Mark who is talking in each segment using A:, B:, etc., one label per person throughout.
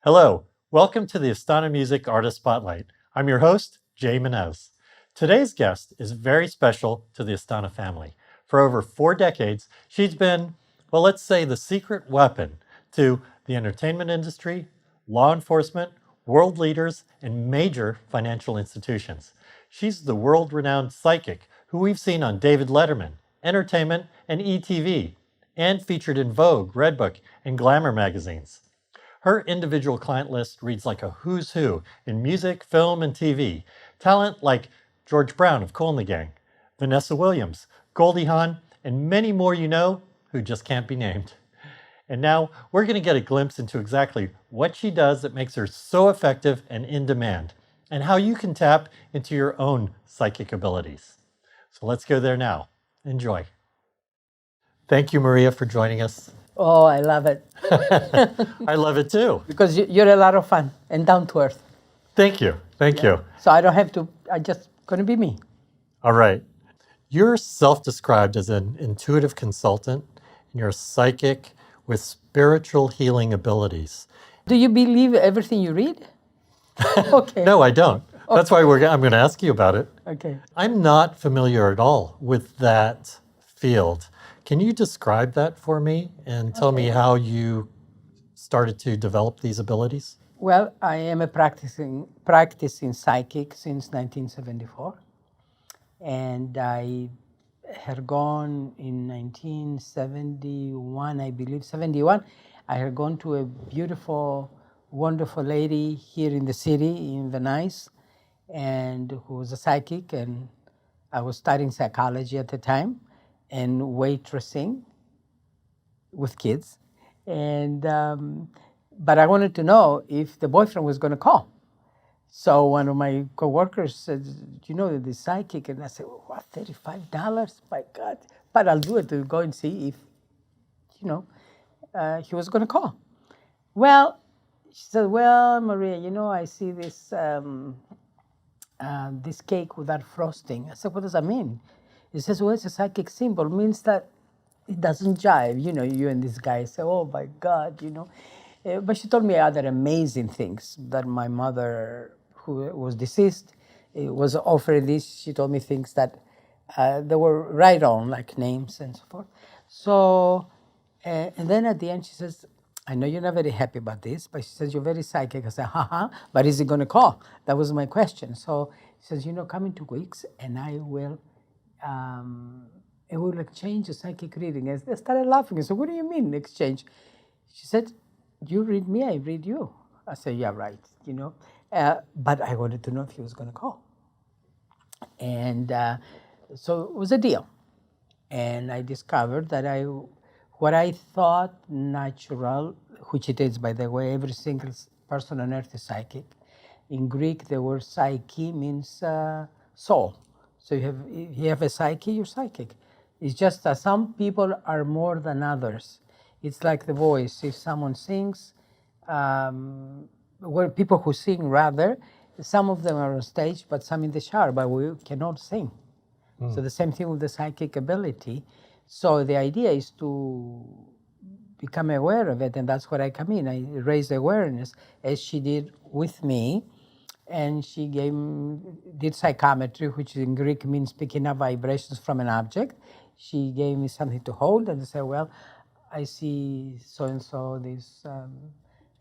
A: Hello, welcome to the Astana Music Artist Spotlight. I'm your host, Jay Menez. Today's guest is very special to the Astana family. For over 4 decades, she's been, well, let's say the secret weapon to the entertainment industry, law enforcement, world leaders, and major financial institutions. She's the world-renowned psychic who we've seen on David Letterman, Entertainment, and ETV, and featured in Vogue, Redbook, and Glamour magazines. Her individual client list reads like a who's who in music, film, and TV. Talent like George Brown of Kool and the Gang, Vanessa Williams, Goldie Hawn, and many more you know who just can't be named. And now we're going to get a glimpse into exactly what she does that makes her so effective and in demand, and how you can tap into your own psychic abilities. So let's go there now. Enjoy. Thank you, Maria, for joining us.
B: Oh, I love it.
A: I love it too.
B: Because you're a lot of fun and down to earth.
A: Thank you. Thank you.
B: So I don't have to, I just gonna be me.
A: All right. You're self-described as an intuitive consultant, and you're a psychic with spiritual healing abilities.
B: Do you believe everything you read? Okay.
A: No, I don't. That's why I'm going to ask you about it.
B: Okay.
A: I'm not familiar at all with that field. Can you describe that for me and tell me how you started to develop these abilities?
B: Well, I am a practicing psychic since 1974. And I had gone in 1971, I believe, 71. I had gone to a beautiful, wonderful lady here in the city, in Venice, and who was a psychic, and I was studying psychology at the time and waitressing with kids. And but I wanted to know if the boyfriend was going to call. So one of my coworkers said, "You know, the psychic," and I said, well, "What, $35? My God!" But I'll do it to go and see if, he was going to call. Well, she said, "Well, Maria, I see this this cake without frosting." I said, "What does that mean?" He says, "Well, it's a psychic symbol. It means that it doesn't jive. You and this guy." I say, "Oh my God, But she told me other amazing things that my mother, who was deceased, was offering this. She told me things that they were right on, like names and so forth. So, and then at the end she says, "I know you're not very happy about this," but she says, "You're very psychic." I said, "Haha, but is he going to call?" That was my question. So she says, "Come in 2 weeks and I will exchange a psychic reading." I started laughing. I said, "What do you mean exchange?" She said, "You read me, I read you." I said, "Yeah, right, But I wanted to know if he was going to call. And so it was a deal. And I discovered that what I thought natural, which it is, by the way, every single person on earth is psychic. In Greek, the word psyche means soul. So if you have a psyche, you're psychic. It's just that some people are more than others. It's like the voice. If someone sings, people who sing rather, some of them are on stage, but some in the shower, but we cannot sing. So the same thing with the psychic ability. So the idea is to become aware of it, and that's where I come in. I raise awareness, as she did with me, and she did psychometry, which in Greek means picking up vibrations from an object. She gave me something to hold, and I said, "Well, I see so-and-so, this a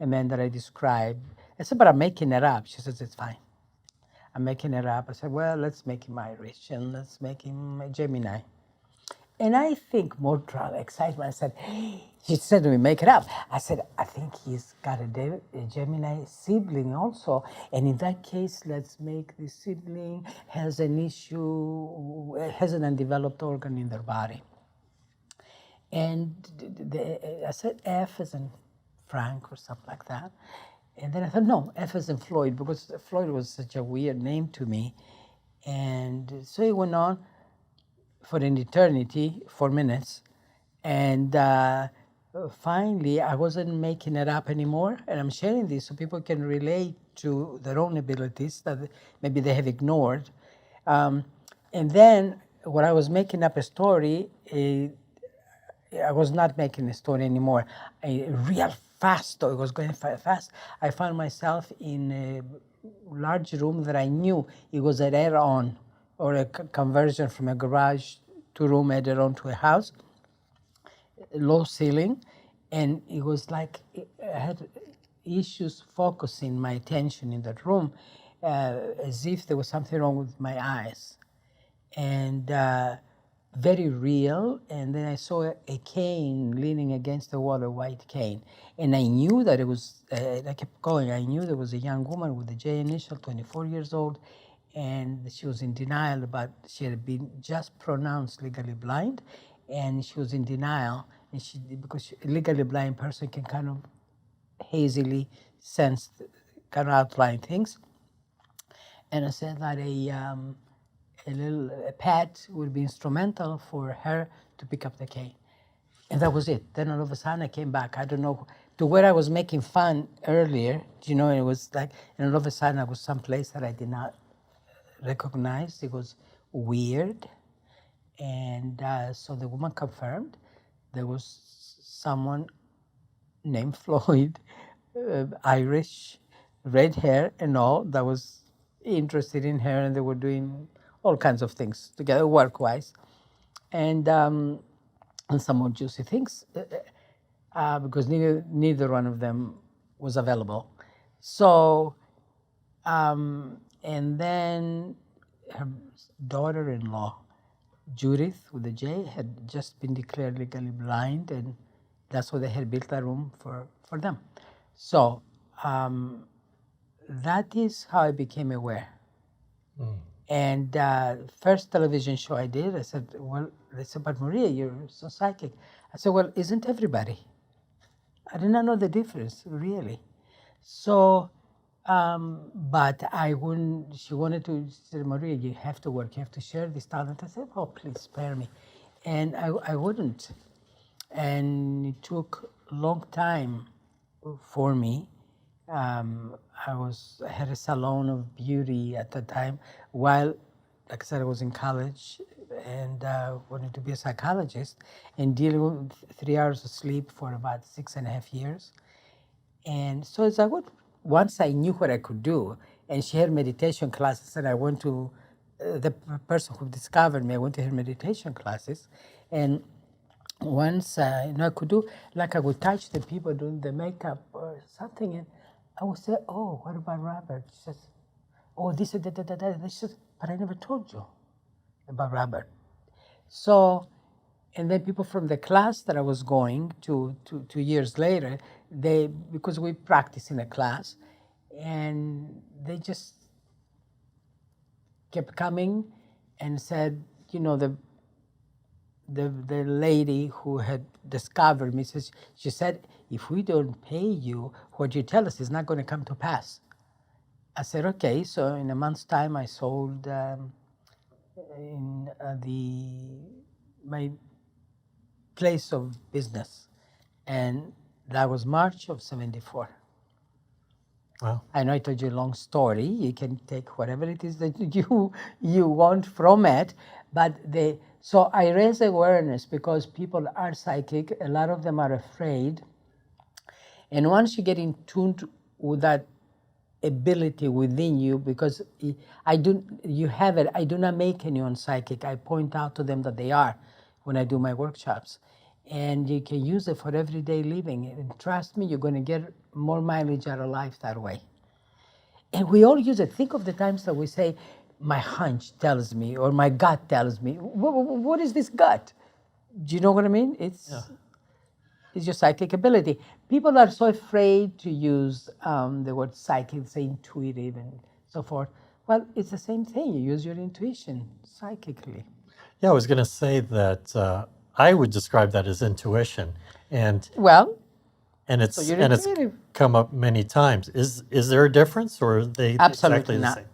B: man that I described." I said, "But I'm making it up." She says, "It's fine. I'm making it up." I said, "Well, let's make him Irish and let's make him a Gemini." And I think more drama, excitement. I said, she said to me, "Make it up." I said, "I think he's got a Gemini sibling also. And in that case, let's make the sibling has an issue, has an undeveloped organ in their body." And I said F as in Frank or something like that. And then I thought, no, F as in Floyd, because Floyd was such a weird name to me. And so it went on for an eternity, 4 minutes. And finally, I wasn't making it up anymore. And I'm sharing this so people can relate to their own abilities that maybe they have ignored. And then when I was making up a story, I was not making a story anymore. Real fast, though, it was going fast. I found myself in a large room that I knew it was an add-on or a conversion from a garage to room added on to a house, low ceiling, and it was like I had issues focusing my attention in that room, as if there was something wrong with my eyes, and very real. And then I saw a cane leaning against the wall, a white cane, and I knew that it was. I kept going. I knew there was a young woman with the J initial, 24 years old, and she was in denial about she had been just pronounced legally blind, and she was in denial, and because a legally blind person can kind of hazily sense, kind of outline things. And I said that a pet would be instrumental for her to pick up the cane. And that was it. Then all of a sudden I came back, I don't know, to where I was making fun earlier, and it was like, and all of a sudden I was someplace that I did not recognize. It was weird. And so the woman confirmed there was someone named Floyd, Irish, red hair and all, that was interested in her, and they were doing all kinds of things together, work-wise, and some more juicy things, because neither one of them was available. So, and then her daughter-in-law, Judith with the J, had just been declared legally blind, and that's why they had built a room for them. So that is how I became aware. And first television show I did, I said, well, they said, but Maria, you're so psychic. I said, well, isn't everybody? I did not know the difference, really. So, but I wouldn't, she said, Maria, you have to work, you have to share this talent. I said, oh, please spare me. And I wouldn't. And it took a long time for me. I had a salon of beauty at the time, while, like I said, I was in college and wanted to be a psychologist, and dealing with 3 hours of sleep for about 6.5 years. And so it's like, once I knew what I could do, and she had meditation classes, and I went to, the person who discovered me, I went to her meditation classes, and once I could do, like I would touch the people doing the makeup or something, and I would say, oh, what about Robert? She says, oh, this, that. She says, but I never told you about Robert. So, and then people from the class that I was going to 2 years later, because we practiced in a class, and they just kept coming and said, the lady who had discovered me, she said, if we don't pay you, what you tell us is not going to come to pass. I said, okay. So in a month's time, I sold in my place of business. And that was March of 74.
A: Wow.
B: I know I told you a long story. You can take whatever it is that you want from it, but so I raise awareness because people are psychic. A lot of them are afraid, and once you get in tune with that ability within you, because you have it. I do not make anyone psychic. I point out to them that they are when I do my workshops. And you can use it for everyday living. And trust me, you're going to get more mileage out of life that way. And we all use it. Think of the times that we say, my hunch tells me, or my gut tells me. What is this gut? Do you know what I mean? It's your psychic ability. People are so afraid to use the word psychic, say intuitive and so forth. Well, it's the same thing. You use your intuition psychically.
A: Yeah, I was going to say that I would describe that as intuition, and it's come up many times. Is there a difference, or are they
B: absolutely
A: exactly
B: not
A: the same?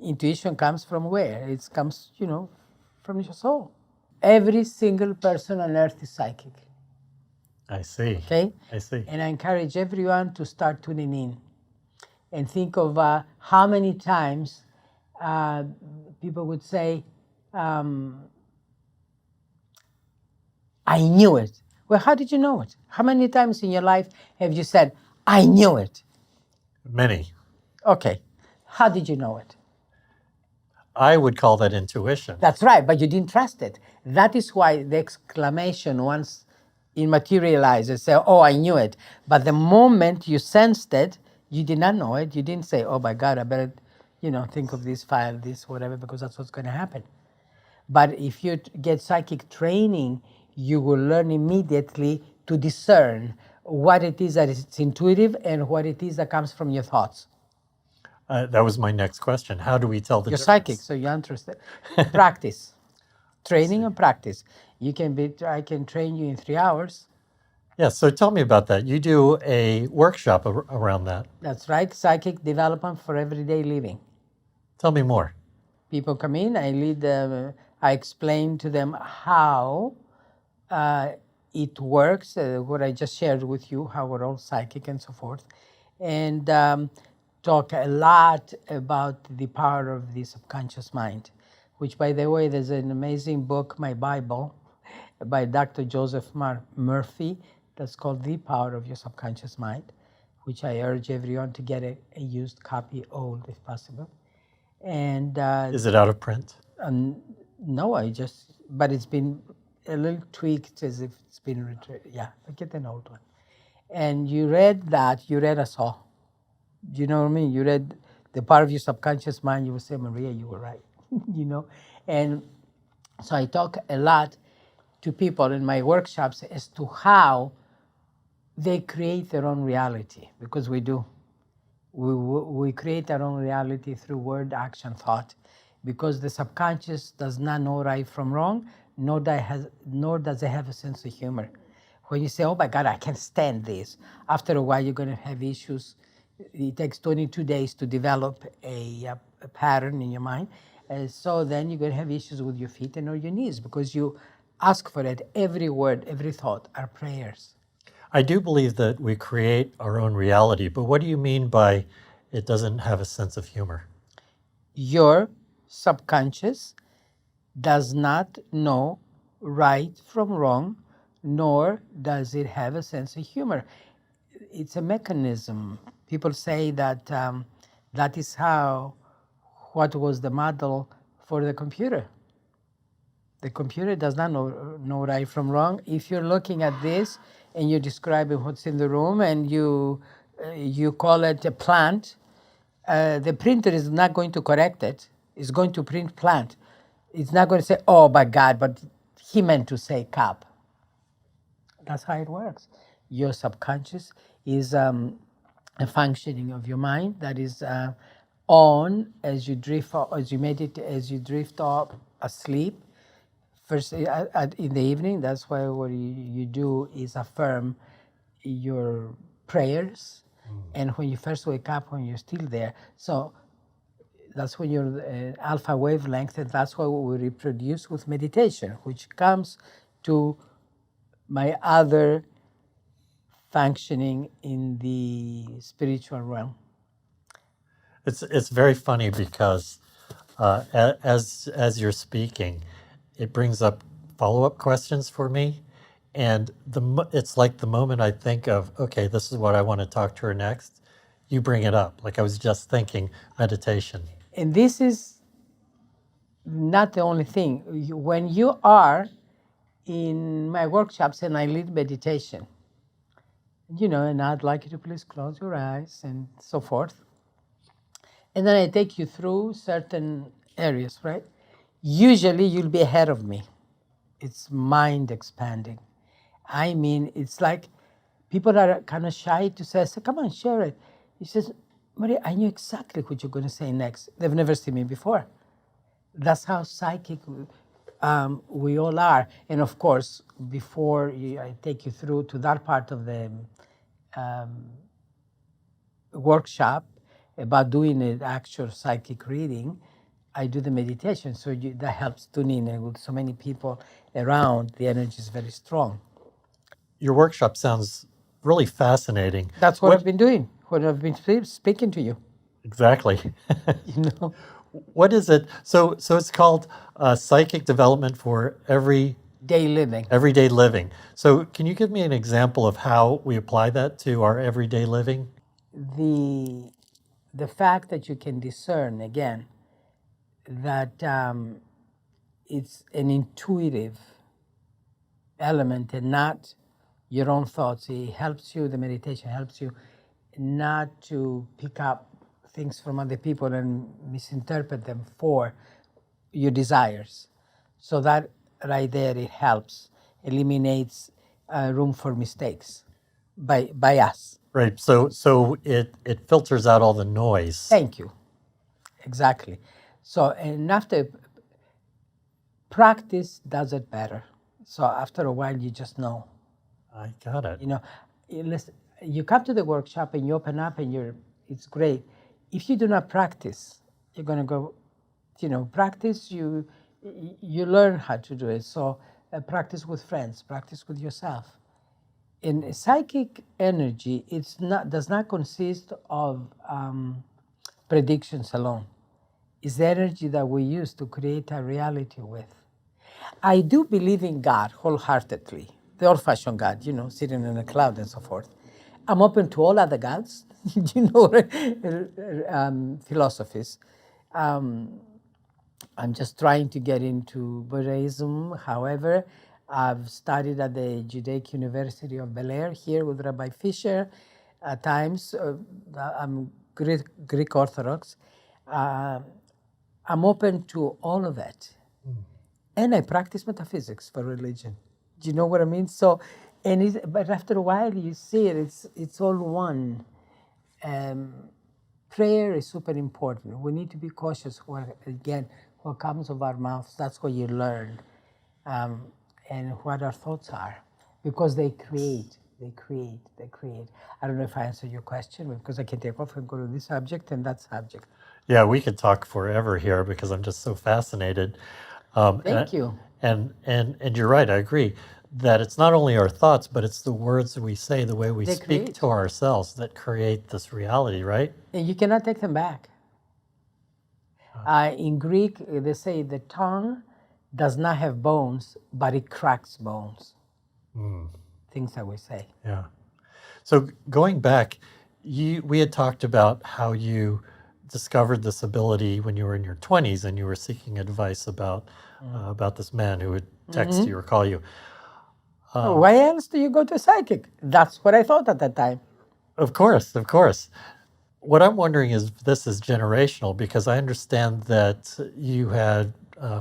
B: Intuition comes from where? It comes, from your soul. Every single person on earth is psychic.
A: I see.
B: Okay?
A: I see.
B: And I encourage everyone to start tuning in and think of how many times people would say, I knew it. Well, how did you know it? How many times in your life have you said, I knew it?
A: Many.
B: Okay. How did you know it?
A: I would call that intuition.
B: That's right, but you didn't trust it. That is why the exclamation once it materializes, say, oh, I knew it. But the moment you sensed it, you did not know it. You didn't say, oh my God, I better, think of this file, this, whatever, because that's what's going to happen. But if you get psychic training, you will learn immediately to discern what it is that is intuitive and what it is that comes from your thoughts.
A: That was my next question. How do we tell the
B: You're
A: difference?
B: psychic, so you're interested. Practice. Training and practice. I can train you in 3 hours.
A: Yeah, so tell me about that. You do a workshop around that.
B: That's right, psychic development for everyday living.
A: Tell me more.
B: People come in, I lead them, I explain to them how it works, what I just shared with you, how we're all psychic and so forth, and talk a lot about the power of the subconscious mind, which, by the way, there's an amazing book, my Bible, by Dr. Joseph Murphy, that's called The Power of Your Subconscious Mind, which I urge everyone to get a used copy, old if possible. And
A: Is it out of print?
B: no, but it's been a little tweaked as if it's been returned. Yeah, but get an old one. And you read us all. You know what I mean? You read the part of your subconscious mind, you will say, Maria, you were right, And so I talk a lot to people in my workshops as to how they create their own reality, because we do. We create our own reality through word, action, thought, because the subconscious does not know right from wrong, nor does it have a sense of humor. When you say, oh my God, I can't stand this, after a while you're going to have issues. It takes 22 days to develop a pattern in your mind. So then you're going to have issues with your feet and or your knees, because you ask for it. Every word, every thought are prayers.
A: I do believe that we create our own reality, but what do you mean by it doesn't have a sense of humor?
B: Your subconscious does not know right from wrong, nor does it have a sense of humor. It's a mechanism. People say that that is what was the model for the computer. The computer does not know right from wrong. If you're looking at this and you're describing what's in the room and you call it a plant, the printer is not going to correct it. It's going to print plant. It's not going to say, oh my God, but he meant to say cup. That's how it works. Your subconscious is a functioning of your mind that is on as you drift, as you meditate, as you drift off asleep. First, in the evening, that's why what you do is affirm your prayers. And when you first wake up, when you're still there, so that's when you're alpha wavelength, and that's why we reproduce with meditation, which comes to my other functioning in the spiritual realm.
A: It's very funny because as you're speaking, it brings up follow-up questions for me, and it's like the moment I think of, okay, this is what I want to talk to her next, you bring it up. Like I was just thinking meditation.
B: And this is not the only thing. When you are in my workshops and I lead meditation, and I'd like you to please close your eyes and so forth. And then I take you through certain areas, right? Usually you'll be ahead of me. It's mind expanding. I mean, it's like people are kind of shy to say, come on, share it. He says, Maria, I knew exactly what you're going to say next. They've never seen me before. That's how psychic we all are. And of course, before I take you through to that part of the workshop about doing an actual psychic reading, I do the meditation. So that helps tune in. And with so many people around, the energy is very strong.
A: Your workshop sounds really fascinating.
B: That's what I've been doing, what I've been speaking to you.
A: Exactly. What is it? So it's called psychic development for everyday
B: Day living.
A: Everyday living. So can you give me an example of how we apply that to our everyday living?
B: The fact that you can discern, again, that it's an intuitive element and not your own thoughts. It helps you, the meditation helps you not to pick up things from other people and misinterpret them for your desires. So that right there, it helps, eliminates room for mistakes by us.
A: Right. So it filters out all the noise.
B: Thank you. Exactly. So, and after practice does it better. So after a while, you just know.
A: I got it.
B: You know, you come to the workshop and you open up and it's great. If you do not practice, you're going to go, practice, you learn how to do it. So practice with friends, practice with yourself. In psychic energy, does not consist of predictions alone. It's the energy that we use to create a reality with. I do believe in God wholeheartedly, the old-fashioned God, sitting in a cloud and so forth. I'm open to all other gods, philosophies. I'm just trying to get into Buddhism. However, I've studied at the Judaic University of Bel Air here with Rabbi Fisher. At times, I'm Greek Orthodox. I'm open to all of it. And I practice metaphysics for religion. Do you know what I mean? So, but after a while, you see it's all one. Prayer is super important. We need to be cautious what comes of our mouths. That's what you learn, and what our thoughts are, because they create. I don't know if I answered your question, because I can take off and go to this subject and that subject.
A: Yeah, we could talk forever here because I'm just so fascinated.
B: Thank you.
A: And you're right. I agree that it's not only our thoughts, but it's the words that we say, the way we
B: They
A: speak
B: create.
A: to ourselves that create this reality, right?
B: And you cannot take them back. In Greek, they say the tongue does not have bones, but it cracks bones. Things that we say.
A: Yeah. So going back, we had talked about how you discovered this ability when you were in your 20s and you were seeking advice about this man who would text you or call you.
B: Why else do you go to a psychic? That's what I thought at that time.
A: Of course, of course. What I'm wondering is if this is generational, because I understand that you had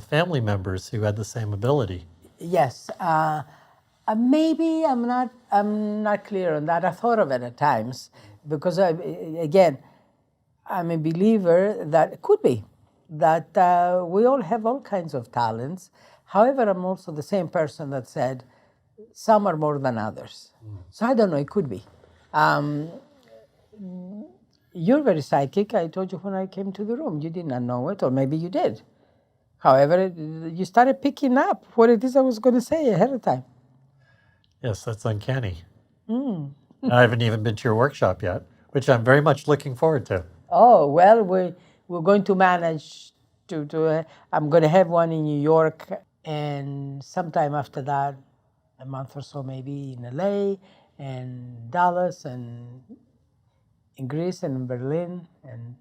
A: family members who had the same ability.
B: Yes. Maybe I'm not clear on that. I thought of it at times because I'm a believer that it could be that we all have all kinds of talents. However, I'm also the same person that said some are more than others. So I don't know, it could be. You're very psychic. I told you when I came to the room. You did not know it, or maybe you did. However, you started picking up what it is I was going to say ahead of time.
A: Yes, that's uncanny. I haven't even been to your workshop yet, which I'm very much looking forward to.
B: Oh, well, we're going to manage to I'm going to have one in New York, and sometime after that, a month or so maybe in LA, and Dallas, and in Greece, and in Berlin, and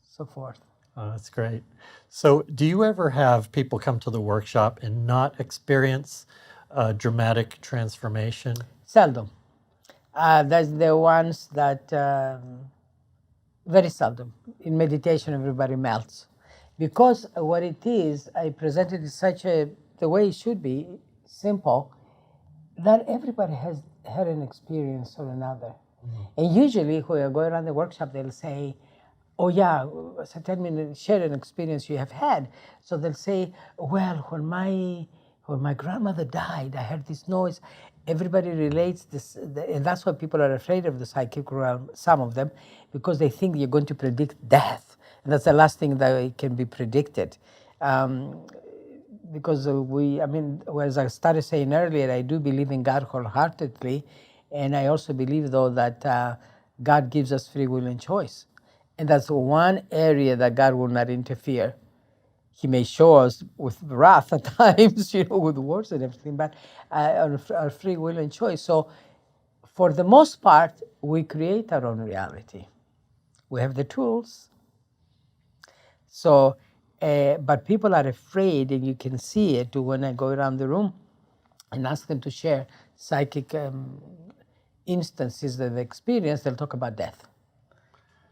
B: so forth.
A: Oh, that's great. So do you ever have people come to the workshop and not experience dramatic transformation?
B: Seldom. That's the ones that very seldom. In meditation, everybody melts. Because what it is, I presented it the way it should be, simple, that everybody has had an experience or another. And usually when I go around the workshop, they'll say, oh yeah, so tell me, share an experience you have had. So they'll say, well, when my grandmother died, I heard this noise. Everybody relates this, and that's why people are afraid of the psychic realm, some of them, because they think you're going to predict death. And that's the last thing that can be predicted. Because as I started saying earlier, I do believe in God wholeheartedly. And I also believe, though, that God gives us free will and choice. And that's one area that God will not interfere. he may show us with wrath at times, with words and everything, but our free will and choice. So, for the most part, we create our own reality. We have the tools. So, but people are afraid, and you can see it when I go around the room and ask them to share psychic instances that they experience. They'll talk about death.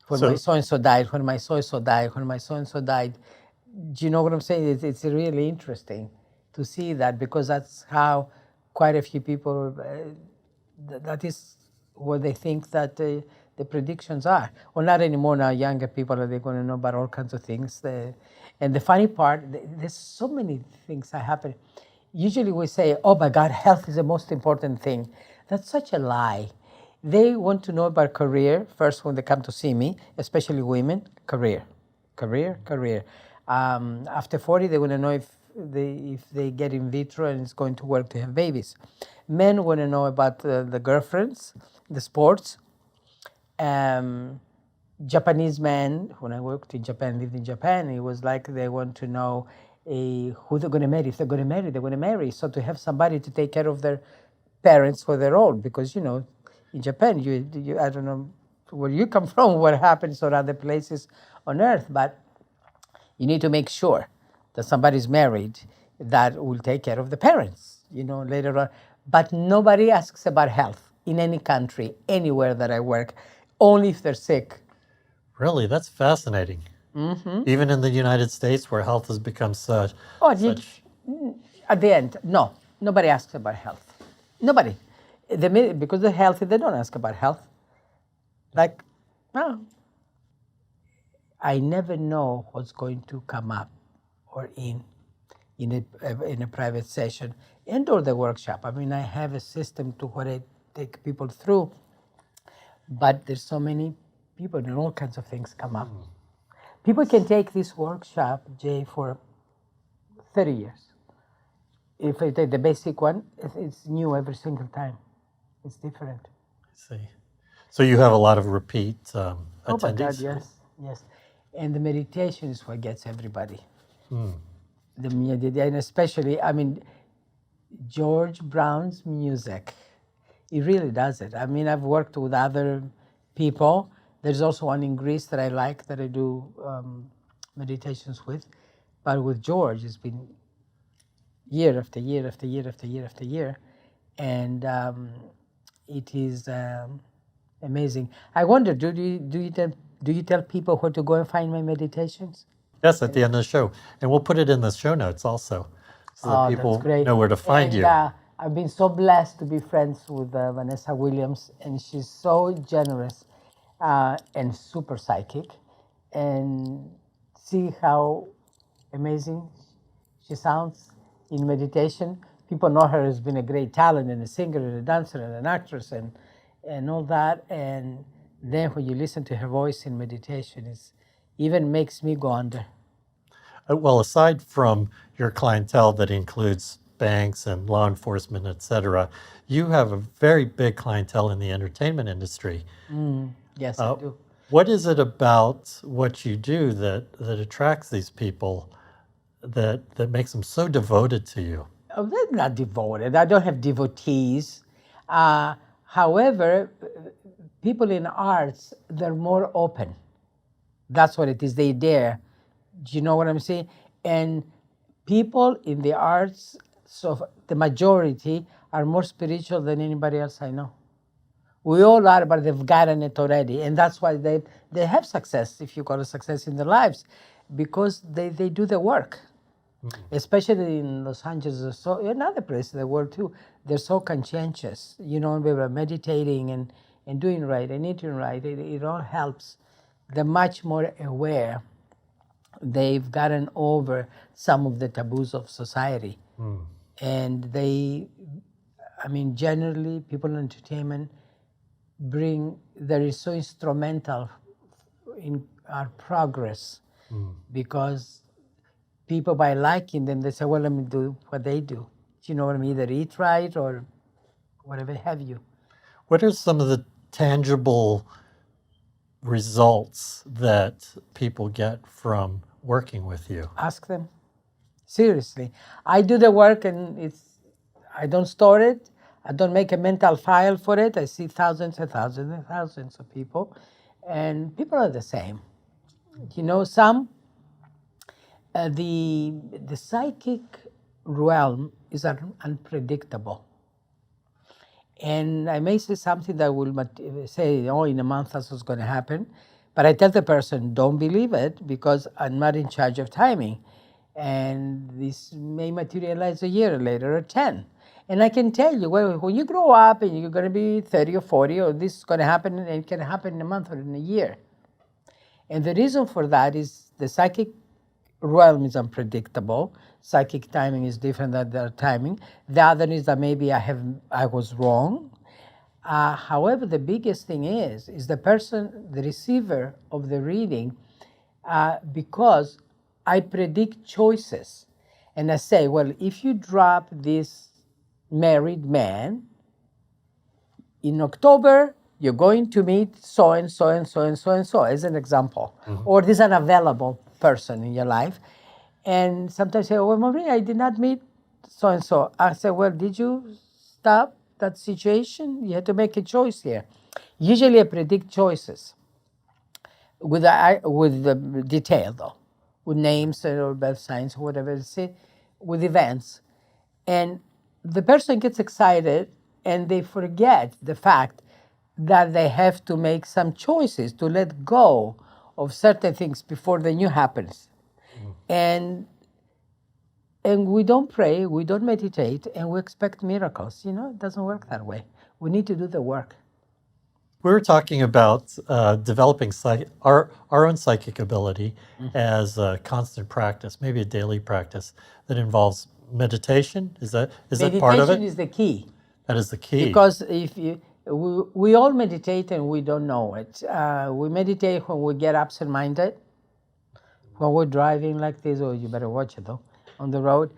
B: When my so-and-so died, when my so-and-so died, when my so-and-so died. Do you know what I'm saying? It's really interesting to see that, because that's how quite a few people, that is what they think that the predictions are. Well, not anymore now. Younger people, are they going to know about all kinds of things. And the funny part, there's so many things that happen. Usually we say, oh my God, health is the most important thing. That's such a lie. They want to know about career first when they come to see me, especially women. Career. After 40, they want to know if they get in vitro and it's going to work to have babies. Men want to know about the girlfriends, the sports. Japanese men, when I worked in Japan, lived in Japan, it was like they want to know who they're going to marry. If they're going to marry, they're going to marry. So to have somebody to take care of their parents when they're old, because in Japan, you I don't know where you come from, what happens or other places on earth, but you need to make sure that somebody's married that will take care of the parents, later on. But nobody asks about health in any country, anywhere that I work, only if they're sick.
A: Really, that's fascinating. Even in the United States, where health has become such.
B: At the end, no, nobody asks about health. Nobody. Because they're healthy, they don't ask about health. Like, no. I never know what's going to come up or in a private session and or the workshop. I mean, I have a system to what I take people through, but there's so many people and all kinds of things come up. People can take this workshop, Jay, for 30 years. If I take the basic one, it's new every single time. It's different.
A: I see. So you have a lot of repeat
B: Oh my God,
A: attendees?
B: yes. And the meditation is what gets everybody. And especially, George Brown's music, it really does it. I mean, I've worked with other people. There's also one in Greece that I like, that I do meditations with. But with George, it's been year after year after year after year after year. And it is amazing. I wonder, do you tell people where to go and find my meditations?
A: Yes, at the end of the show. And we'll put it in the show notes also, so that people know where to find you.
B: I've been so blessed to be friends with Vanessa Williams, and she's so generous and super psychic. And see how amazing she sounds in meditation. People know her as being a great talent and a singer and a dancer and an actress and all that. And then when you listen to her voice in meditation, it even makes me go under.
A: Well, aside from your clientele that includes banks and law enforcement, et cetera, you have a very big clientele in the entertainment industry.
B: Yes, I do.
A: What is it about what you do that attracts these people, that makes them so devoted to you?
B: Oh, they're not devoted. I don't have devotees. However, people in arts, they're more open. That's what it is. They dare. Do you know what I'm saying? And people in the arts, so the majority, are more spiritual than anybody else I know. We all are, but they've gotten it already. And that's why they have success, if you call it success, in their lives, because they do the work. Especially in Los Angeles, so in other places in the world too, they're so conscientious. We were meditating and doing right and eating right. It all helps. They're much more aware. They've gotten over some of the taboos of society. And generally, people in entertainment they're so instrumental in our progress because people, by liking them, they say, well, let me do what they do. You know what I mean? Either eat right or whatever have you.
A: What are some of the tangible results that people get from working with you?
B: Ask them. Seriously. I do the work and I don't store it. I don't make a mental file for it. I see thousands and thousands and thousands of people, and people are the same. Some the psychic realm is unpredictable. And I may say something that will say, oh, in a month that's what's going to happen. But I tell the person, don't believe it because I'm not in charge of timing. And this may materialize a year later or 10. And I can tell you, well, when you grow up and you're going to be 30 or 40, or this is going to happen, and it can happen in a month or in a year. And the reason for that is the psychic realm is unpredictable. Psychic timing is different than their timing. The other is that maybe I was wrong. However, the biggest thing is the person, the receiver of the reading, because I predict choices. And I say, well, if you drop this married man, in October, you're going to meet so and so and so and so and so, as an example. Or this unavailable person in your life. And sometimes I say, well, Maria, I did not meet so and so. I say, well, did you stop that situation? You had to make a choice here. Usually I predict choices with the detail, though, with names or birth signs or whatever, with events. And the person gets excited and they forget the fact that they have to make some choices to let go of certain things before the new happens. And we don't pray, we don't meditate, and we expect miracles. It doesn't work that way. We need to do the work.
A: We were talking about developing our own psychic ability as a constant practice, maybe a daily practice that involves meditation. Is that part of it?
B: Meditation is the key.
A: That is the key.
B: Because we all meditate and we don't know it. We meditate when we get absent-minded, when we're driving like this, or you better watch it though, on the road.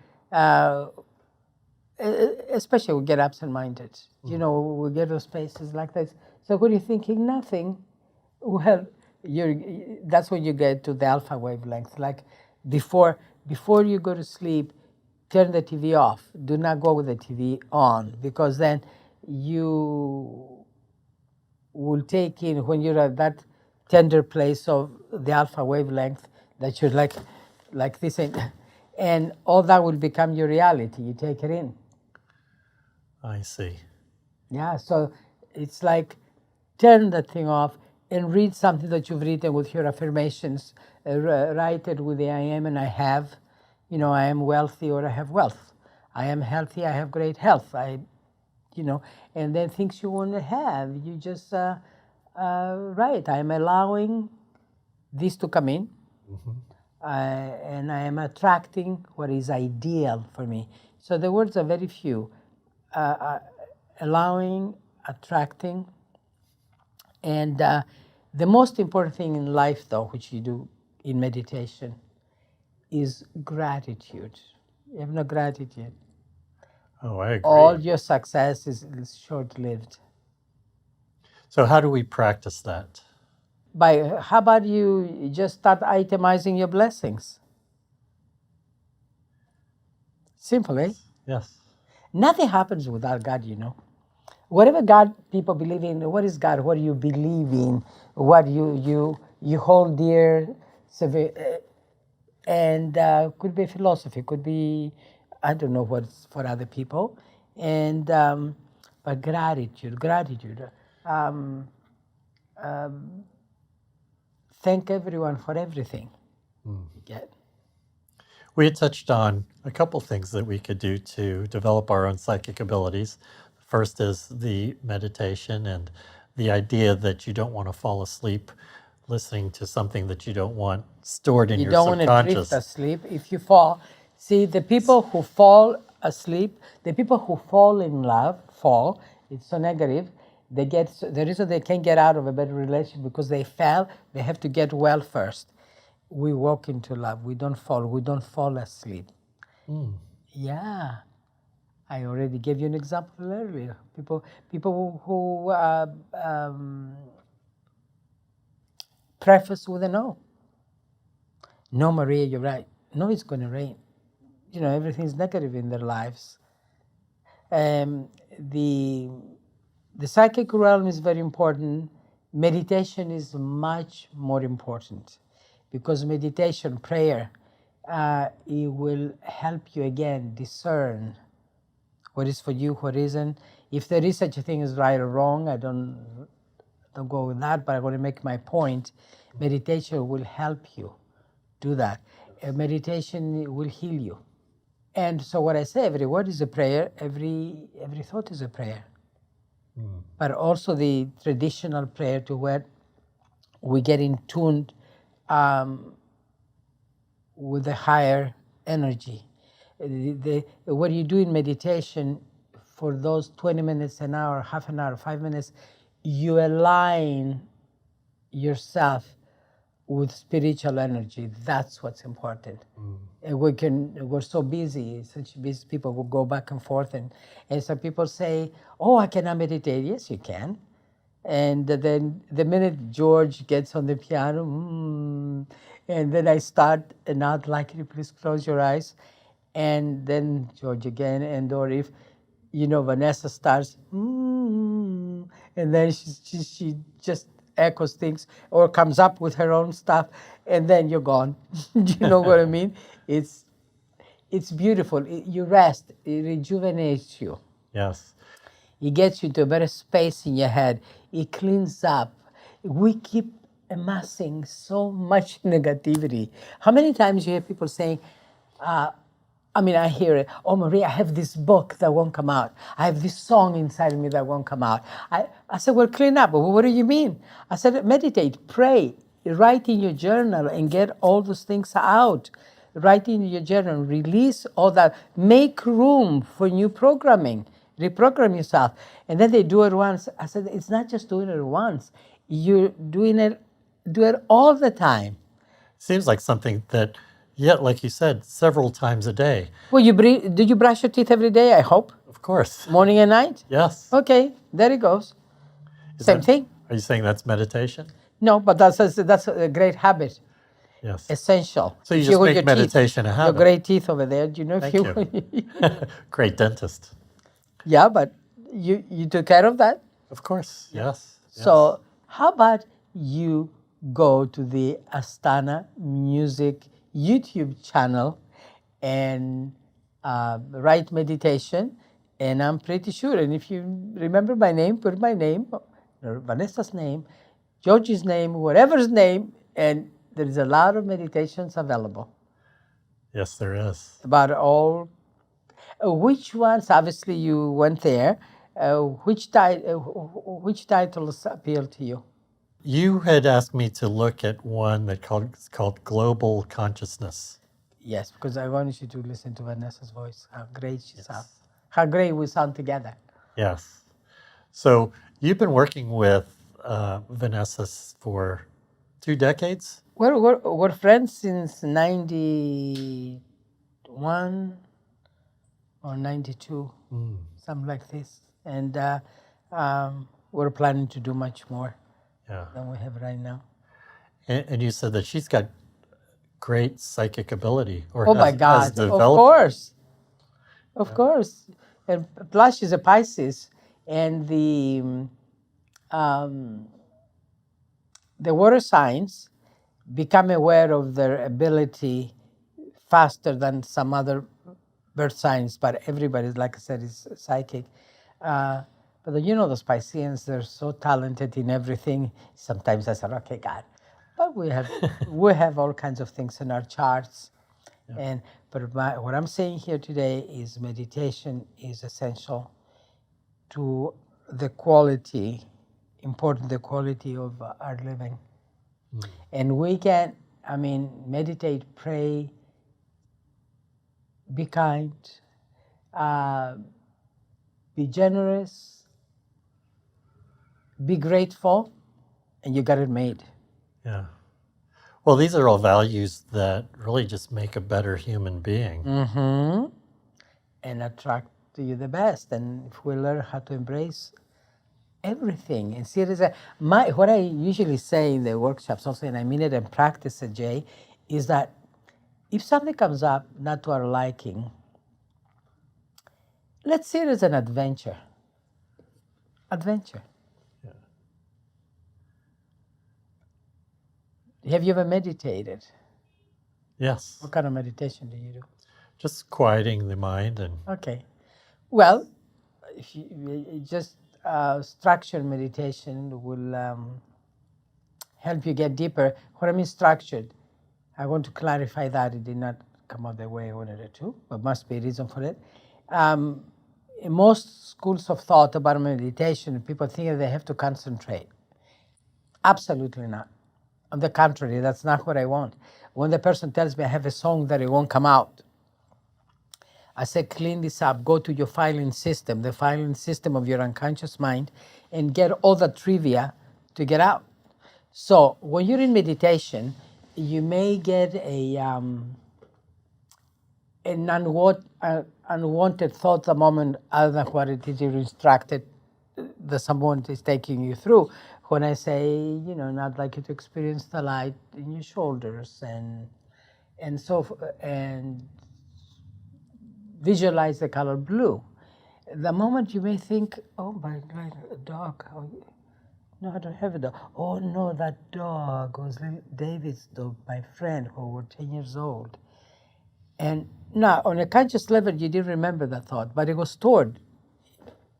B: Especially we get absent-minded. We get those spaces like this. So when you're thinking nothing, well, that's when you get to the alpha wavelength. Like before you go to sleep, turn the TV off. Do not go with the TV on, because then you will take in, when you're at that tender place of the alpha wavelength, that you're like this, and all that will become your reality. You take it in.
A: I see.
B: Yeah, so it's like turn that thing off and read something that you've written with your affirmations. Write it with the I am and I have. I am wealthy or I have wealth. I am healthy, I have great health. And then things you want to have, you just write. I am allowing this to come in. And I am attracting what is ideal for me. So the words are very few. Allowing, attracting, and the most important thing in life, though, which you do in meditation, is gratitude. You have no gratitude.
A: Oh, I agree.
B: All your success is short-lived.
A: So how do we practice that?
B: How about you just start itemizing your blessings? Simple, eh?
A: Yes.
B: Nothing happens without God, Whatever God people believe in, what is God? What do you believe in? What you hold dear? And could be philosophy, could be, I don't know what's for other people. And but gratitude. Thank everyone for everything. Yeah.
A: We had touched on a couple things that we could do to develop our own psychic abilities. First is the meditation and the idea that you don't want to fall asleep listening to something that you don't want stored in your subconscious.
B: You don't want to drift asleep. If you fall, see, the people who fall asleep, the people who fall in love, it's so negative. The reason they can't get out of a bad relationship because they fell, they have to get well first. We walk into love. We don't fall asleep. Yeah. I already gave you an example earlier. People who preface with a no. No, Maria, you're right. No, it's going to rain. You know, everything's negative in their lives. Um, the the psychic realm is very important. Meditation is much more important because meditation, prayer, it will help you again discern what is for you, what isn't. If there is such a thing as right or wrong, I don't go with that, but I want to make my point. Meditation will help you do that. Meditation will heal you. And so what I say, every word is a prayer, every thought is a prayer. But also the traditional prayer to where we get in tune with the higher energy. What you do in meditation for those 20 minutes, an hour, half an hour, 5 minutes, you align yourself with spiritual energy. That's what's important. And we're so busy, such busy people will go back and forth, and some people say, oh, I cannot meditate. Yes, you can. And then the minute George gets on the piano, and then I start, and I'd like you to please close your eyes, and then George again, and or if, you know, Vanessa starts, and then she just echoes things or comes up with her own stuff, and then you're gone. Do you know what I mean? It's beautiful. You rest. It rejuvenates you.
A: Yes.
B: It gets you to a better space in your head. It cleans up. We keep amassing so much negativity. How many times you hear people saying, I hear it, oh, Maria, I have this book that won't come out. I have this song inside of me that won't come out. I said, well, clean up. Well, what do you mean? I said, meditate, pray, write in your journal and get all those things out. Write in your journal, release all that. Make room for new programming. Reprogram yourself. And then they do it once. I said, it's not just doing it once. You're doing it, do it all the time.
A: Seems like something that, yet, like you said, several times a day.
B: Well, do you brush your teeth every day, I hope?
A: Of course.
B: Morning and night?
A: Yes.
B: Okay, there it goes. Same thing.
A: Are you saying that's meditation?
B: No, but that's a great habit.
A: Yes.
B: Essential.
A: So you just make meditation a habit.
B: Your great teeth over there. Do you know if
A: you? Great dentist.
B: Yeah, but you took care of that?
A: Of course, yes.
B: So how about you go to the Astana Music YouTube channel and write meditation, and I'm pretty sure, and if you remember my name, put my name, or Vanessa's name, George's name, whatever's name, and there's a lot of meditations available.
A: Yes, there is.
B: About all, which ones, obviously you went there, which titles appeal to you?
A: You had asked me to look at one that's called Global Consciousness.
B: Yes, because I wanted you to listen to Vanessa's voice, how great she sounds, how great we sound together.
A: Yes. So you've been working with Vanessa for 2 decades?
B: We're friends since 91 or 92, something like this. And we're planning to do much more than we have right now.
A: And you said that she's got great psychic ability, or
B: my God,
A: has developed.
B: Of course. And plus she's a Pisces, and the water signs become aware of their ability faster than some other birth signs, but everybody's, like I said, is psychic. But you know, those Pisceans, they're so talented in everything. Sometimes I said, okay, God. But we have all kinds of things in our charts. Yeah. But what I'm saying here today is meditation is essential to the quality of our living. And we can, meditate, pray, be kind, be generous, be grateful, and you got it made.
A: Yeah. Well, these are all values that really just make a better human being.
B: Mm-hmm. And attract to you the best. And if we learn how to embrace everything and see it as what I usually say in the workshops also, and I mean it in practice at Jay, is that if something comes up not to our liking, let's see it as an adventure. Adventure. Have you ever meditated?
A: Yes.
B: What kind of meditation do you do?
A: Just quieting the mind and
B: Okay. Well, if you just structured meditation will help you get deeper. What I mean structured, I want to clarify that it did not come out the way I wanted it to, but must be a reason for it. In most schools of thought about meditation, people think that they have to concentrate. Absolutely not. On the contrary, that's not what I want. When the person tells me I have a song that it won't come out, I say, clean this up, go to your filing system, the filing system of your unconscious mind, and get all the trivia to get out. So when you're in meditation, you may get an unwanted thought the moment other than what it is you're instructed that someone is taking you through. When I say, I'd like you to experience the light in your shoulders and visualize the color blue. The moment you may think, oh my God, a dog. Oh, no, I don't have a dog. Oh no, that dog was David's dog, my friend, who was 10 years old. And now, on a conscious level, you didn't remember that thought, but it was stored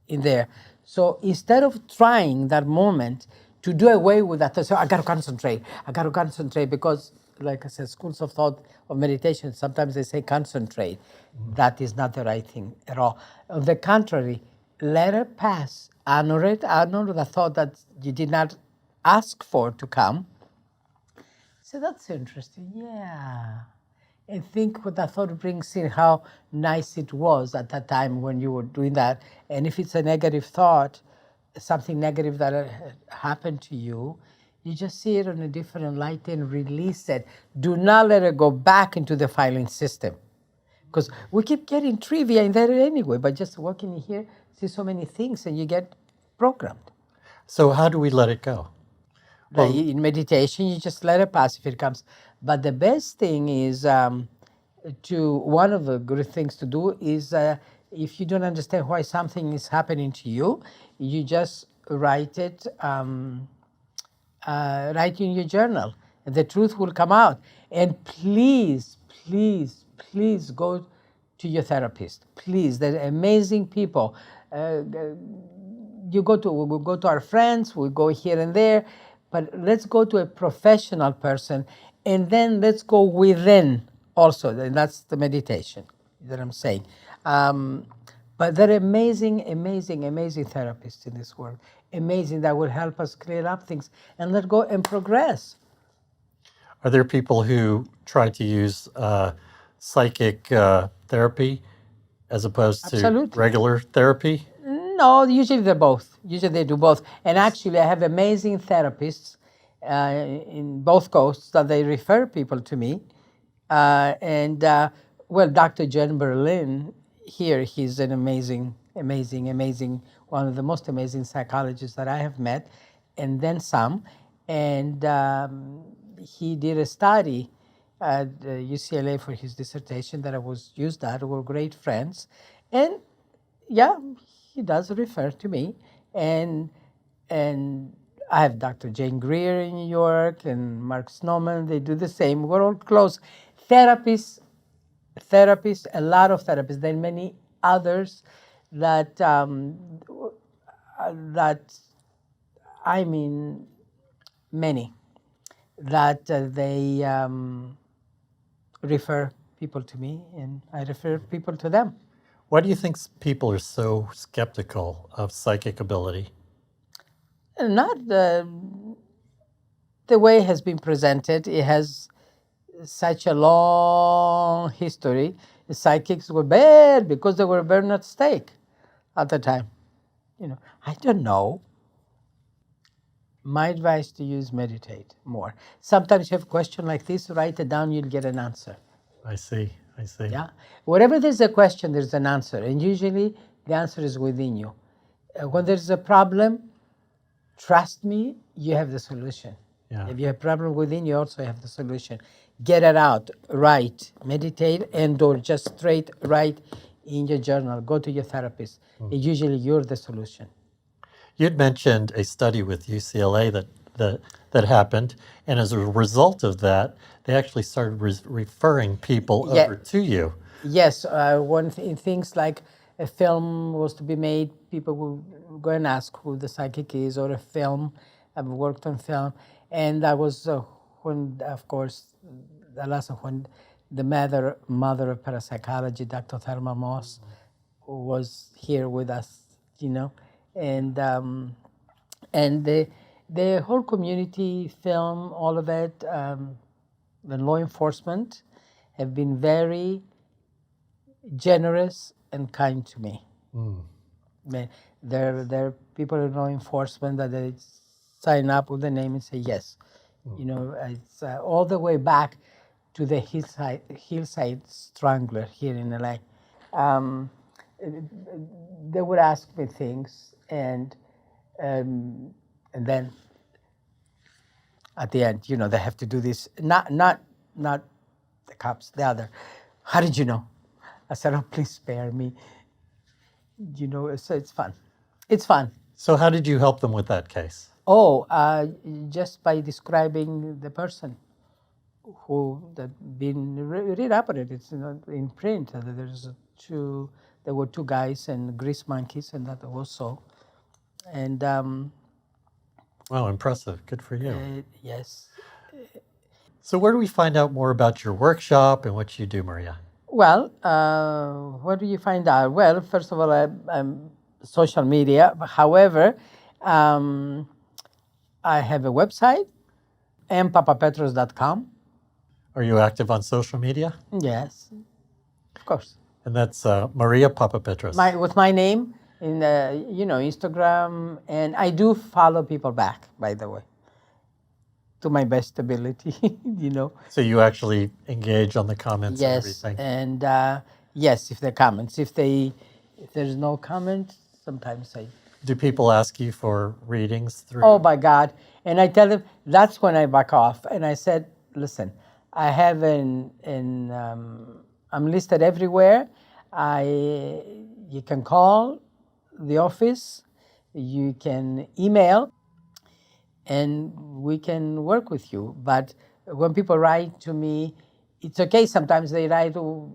B: in there. So instead of trying that moment to do away with that, so I got to concentrate because, like I said, schools of thought of meditation, sometimes they say concentrate. That is not the right thing at all. On the contrary, let it pass. Honor it. Honor the thought that you did not ask for to come. So that's interesting. Yeah. And think what that thought brings in, how nice it was at that time when you were doing that. And if it's a negative thought, something negative that happened to you, you just see it on a different light and release it. Do not let it go back into the filing system. Because we keep getting trivia in there anyway, but just walking in here, see so many things and you get programmed.
A: so how do we let it go?
B: Well, in meditation, you just let it pass if it comes. But the best thing is one of the good things to do is if you don't understand why something is happening to you, you just write it, write in your journal. And the truth will come out. And please, please, please go to your therapist. Please, they're amazing people. We go to our friends, we go here and there, but let's go to a professional person, and then let's go within also, and that's the meditation that I'm saying. But there are amazing, amazing, amazing therapists in this world, amazing, that will help us clear up things and let go and progress.
A: Are there people who try to use psychic therapy as opposed to
B: Absolutely.
A: regular therapy?
B: No, usually they're both. Usually they do both. And actually, I have amazing therapists in both coasts that they refer people to me. Well, Dr. Jen Berlin here, he's an amazing, one of the most amazing psychologists that I have met, and then some. And he did a study at UCLA for his dissertation that I was used at. We're great friends. And yeah, he does refer to me. And I have Dr. Jane Greer in New York and Mark Snowman. They do the same. We're all close. Therapists, a lot of therapists. There are many others that many that they refer people to me, and I refer people to them.
A: Why do you think people are so skeptical of psychic ability?
B: Not the way it has been presented. It has such a long history. The psychics were bad because they were burned at stake at the time. I don't know. My advice to you is meditate more. Sometimes you have a question like this, write it down, you'll get an answer.
A: I see.
B: Yeah. Wherever there's a question, there's an answer. And usually the answer is within you. When there's a problem, trust me, you have the solution.
A: Yeah.
B: If you have problem within, you also have the solution. Get it out, write, meditate, and or just straight write in your journal. Go to your therapist. Usually you're the solution.
A: You'd mentioned a study with UCLA that happened, and as a result of that, they actually started referring people
B: Yeah.
A: over to you.
B: Yes, things like a film was to be made, people will go and ask who the psychic is, or a film. I've worked on film, and that was when, of course, the last when the mother of parapsychology, Dr. Thelma Moss, was here with us, you know, and the whole community film, all of it, the law enforcement have been very generous and kind to me. There are people in law enforcement that they sign up with the name and say yes. You know, it's all the way back to the hillside strangler here in LA. They would ask me things, and then at the end, you know, they have to do this. Not the cops, the other. How did you know? I said, oh, please spare me. You know, so it's fun. It's fun.
A: So how did you help them with that case?
B: Oh, just by describing the person who that been read about it. It's in print. There were two guys and grease monkeys, and that also. And
A: Wow, impressive. Good for you.
B: yes.
A: So where do we find out more about your workshop and what you do, Maria?
B: Well, where do you find out? Well, first of all, I'm social media. However, I have a website, mpapapetros.com.
A: Are you active on social media?
B: Yes, of course.
A: And that's Maria Papapetros.
B: With my name in Instagram, and I do follow people back, by the way, to my best ability. You know.
A: So you actually engage on the comments and
B: Yes,
A: everything?
B: and yes, if there are comments. If there's no comment, sometimes I.
A: Do people ask you for readings through?
B: Oh my God! And I tell them that's when I back off, and I said, listen, I have I'm listed everywhere. You can call the office, you can email, and we can work with you. But when people write to me, it's okay. Sometimes they write, "Oh,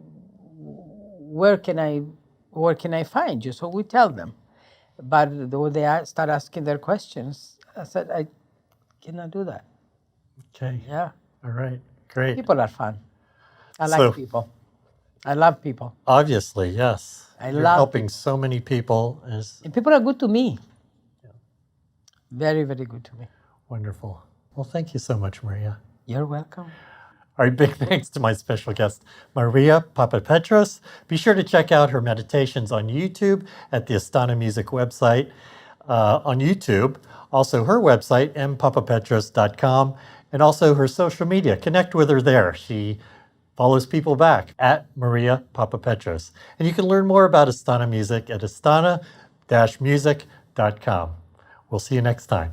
B: where can I find you?" So we tell them. But when they start asking their questions, I said, I cannot do that.
A: Okay.
B: Yeah.
A: All right. Great.
B: People are fun. I like
A: So-
B: people. I love people.
A: Obviously, yes. You're
B: love
A: helping so many people. And it's
B: And people are good to me. Very, very good to me.
A: wonderful. Well, thank you so much, Maria.
B: You're welcome.
A: All right, big thanks to my special guest, Maria Papapetros. Be sure to check out her meditations on YouTube at the Astana Music website on YouTube. Also her website, mpapapetros.com, and also her social media. Connect with her there. She follows people back at Maria Papapetros. And you can learn more about Astana Music at astana-music.com. We'll see you next time.